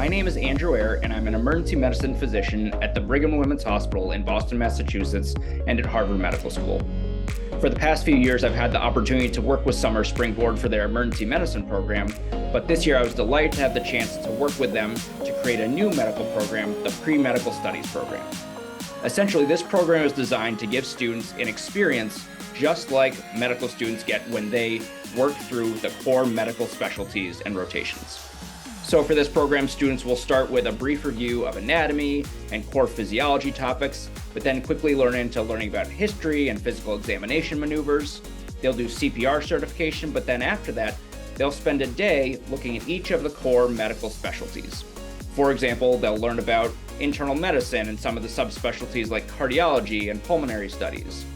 My name is Andrew Eyre, and I'm an emergency medicine physician at the Brigham and Women's Hospital in Boston, Massachusetts, and at Harvard Medical School. For the past few years, I've had the opportunity to work with Summer Springboard for their emergency medicine program, but this year I was delighted to have the chance to work with them to create a new medical program, the Pre-Medical Studies program. Essentially, this program is designed to give students an experience just like medical students get when they work through the core medical specialties and rotations. So for this program, students will start with a brief review of anatomy and core physiology topics, but then quickly learning about history and physical examination maneuvers. They'll do CPR certification, but then after that, they'll spend a day looking at each of the core medical specialties. For example, they'll learn about internal medicine and some of the subspecialties like cardiology and pulmonary studies.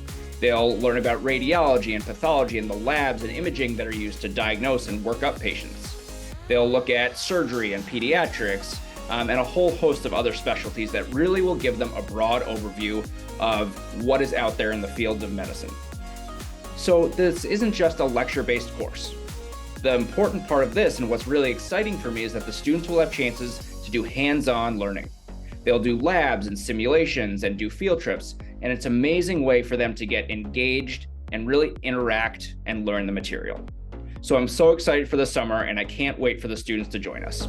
They'll learn about radiology and pathology and the labs and imaging that are used to diagnose and work up patients. They'll look at surgery and pediatrics and a whole host of other specialties that really will give them a broad overview of what is out there in the fields of medicine. So this isn't just a lecture-based course. The important part of this and what's really exciting for me is that the students will have chances to do hands-on learning. They'll do labs and simulations and do field trips, and it's an amazing way for them to get engaged and really interact and learn the material. So I'm so excited for the summer, and I can't wait for the students to join us.